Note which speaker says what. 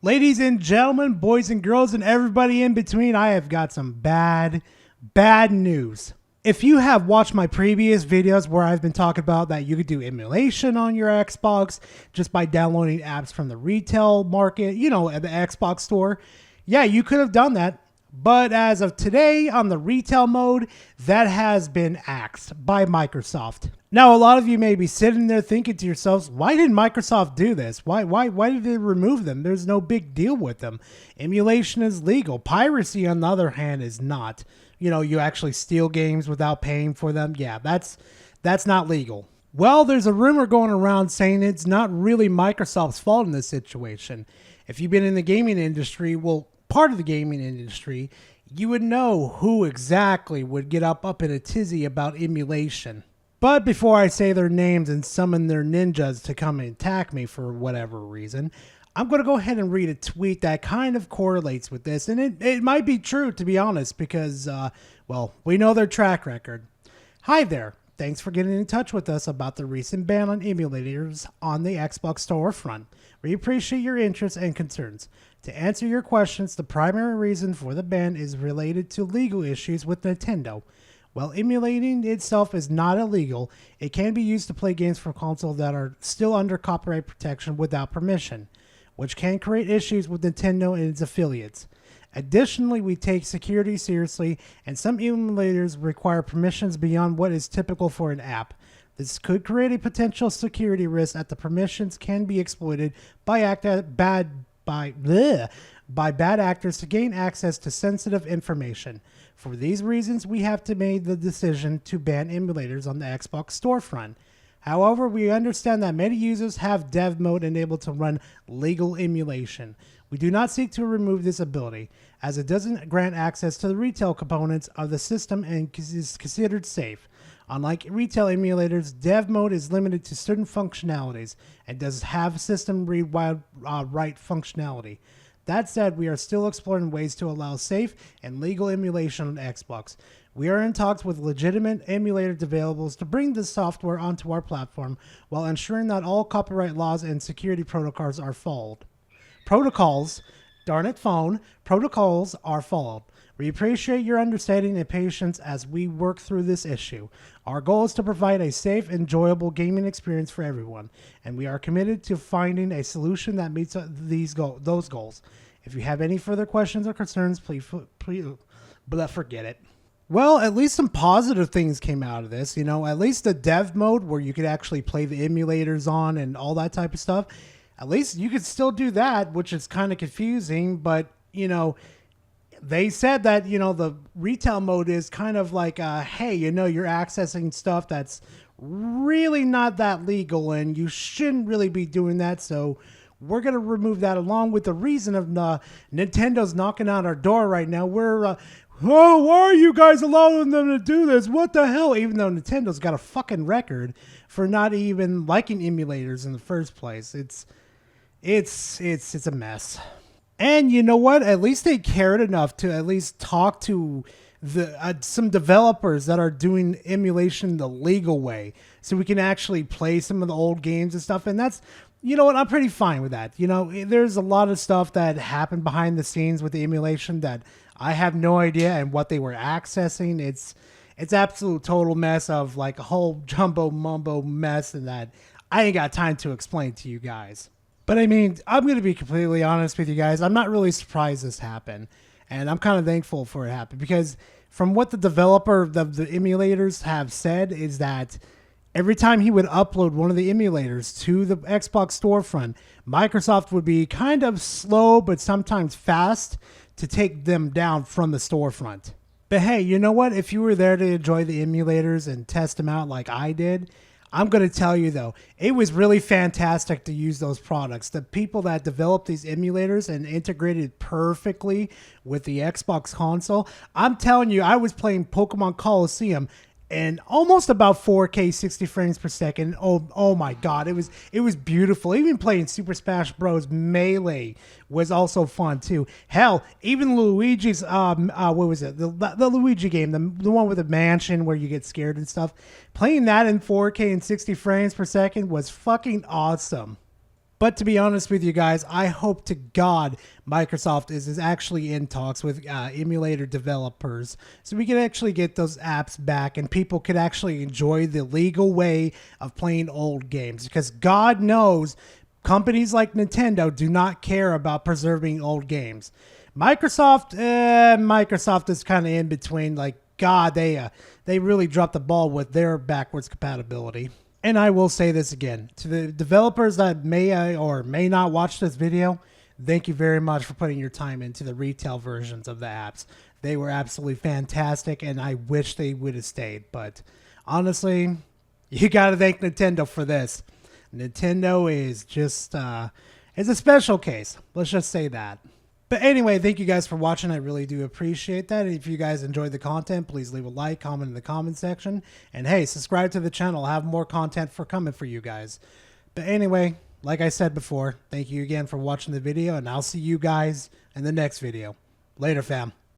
Speaker 1: Ladies and gentlemen, boys and girls, and everybody in between, I have got some bad news. If you have watched my previous videos where I've been talking about that you could do emulation on your Xbox just by downloading apps from the retail market, you know, at the Xbox store, yeah, you could have done that. But as of today, on the retail mode, that has been axed by Microsoft. Now, a lot of you may be sitting there thinking to yourselves, why did Microsoft do this? Why did they remove them? There's no big deal with them. Emulation is legal. Piracy, on the other hand, is not. You know, you actually steal games without paying for them. Yeah, that's not legal. Well, there's a rumor going around saying it's not really Microsoft's fault in this situation. If you've been in the gaming industry, well, part of the gaming industry, you would know who exactly would get up in a tizzy about emulation. But before I say their names and summon their ninjas to come and attack me for whatever reason, I'm going to go ahead and read a tweet that kind of correlates with this. And it might be true, to be honest, because, well, we know their track record. Hi there. Thanks for getting in touch with us about the recent ban on emulators on the Xbox storefront. We appreciate your interest and concerns. To answer your questions, the primary reason for the ban is related to legal issues with Nintendo. While emulating itself is not illegal, it can be used to play games for consoles that are still under copyright protection without permission, which can create issues with Nintendo and its affiliates. Additionally, we take security seriously, and some emulators require permissions beyond what is typical for an app. This could create a potential security risk that the permissions can be exploited by bad actors to gain access to sensitive information. For these reasons, we have to make the decision to ban emulators on the Xbox storefront. However, we understand that many users have dev mode enabled to run legal emulation. We do not seek to remove this ability, as it doesn't grant access to the retail components of the system and is considered safe. Unlike retail emulators, dev mode is limited to certain functionalities and does have system read-write functionality. That said, we are still exploring ways to allow safe and legal emulation on Xbox. We are in talks with legitimate emulator developers to bring this software onto our platform while ensuring that all copyright laws and security protocols are followed. Protocols are followed. We appreciate your understanding and patience as we work through this issue. Our goal is to provide a safe, enjoyable gaming experience for everyone, and we are committed to finding a solution that meets those goals. If you have any further questions or concerns, please forget it. Well, at least some positive things came out of this. You know, at least the dev mode where you could actually play the emulators on and all that type of stuff. At least you could still do that, which is kind of confusing, but, you know, they said that, you know, the retail mode is kind of like, hey, you know, you're accessing stuff that's really not that legal and you shouldn't really be doing that. So we're going to remove that, along with the reason of Nintendo's knocking on our door right now. We're, why are you guys allowing them to do this? What the hell? Even though Nintendo's got a fucking record for not even liking emulators in the first place. It's a mess. And you know what? At least they cared enough to at least talk to some developers that are doing emulation the legal way, so we can actually play some of the old games and stuff. And that's, you know what? I'm pretty fine with that. You know, there's a lot of stuff that happened behind the scenes with the emulation that I have no idea and what they were accessing. It's absolute total mess of like a whole jumbo mumbo mess, and that I ain't got time to explain to you guys. But I mean, I'm going to be completely honest with you guys. I'm not really surprised this happened. And I'm kind of thankful for it happened, because from what the developer of the emulators have said is that every time he would upload one of the emulators to the Xbox storefront, Microsoft would be kind of slow but sometimes fast to take them down from the storefront. But hey, you know what? If you were there to enjoy the emulators and test them out like I did, I'm going to tell you, though, it was really fantastic to use those products. The people that developed these emulators and integrated perfectly with the Xbox console, I'm telling you, I was playing Pokemon Coliseum and almost about 4K 60 frames per second. Oh my God, it was beautiful. Even playing Super Smash Bros. Melee was also fun too. Hell, even Luigi's what was it? The Luigi game, the one with the mansion where you get scared and stuff. Playing that in 4K and 60 frames per second was fucking awesome. But to be honest with you guys, I hope to God Microsoft is actually in talks with emulator developers so we can actually get those apps back and people could actually enjoy the legal way of playing old games. Because God knows companies like Nintendo do not care about preserving old games. Microsoft is kind of in between. Like, God, they really dropped the ball with their backwards compatibility. And I will say this again, to the developers that may or may not watch this video, thank you very much for putting your time into the retail versions of the apps. They were absolutely fantastic, and I wish they would have stayed. But honestly, you got to thank Nintendo for this. Nintendo is just, it's a special case. Let's just say that. But anyway, thank you guys for watching. I really do appreciate that. If you guys enjoyed the content, please leave a like, comment in the comment section. And hey, subscribe to the channel. I'll have more content coming for you guys. But anyway, like I said before, thank you again for watching the video, and I'll see you guys in the next video. Later, fam.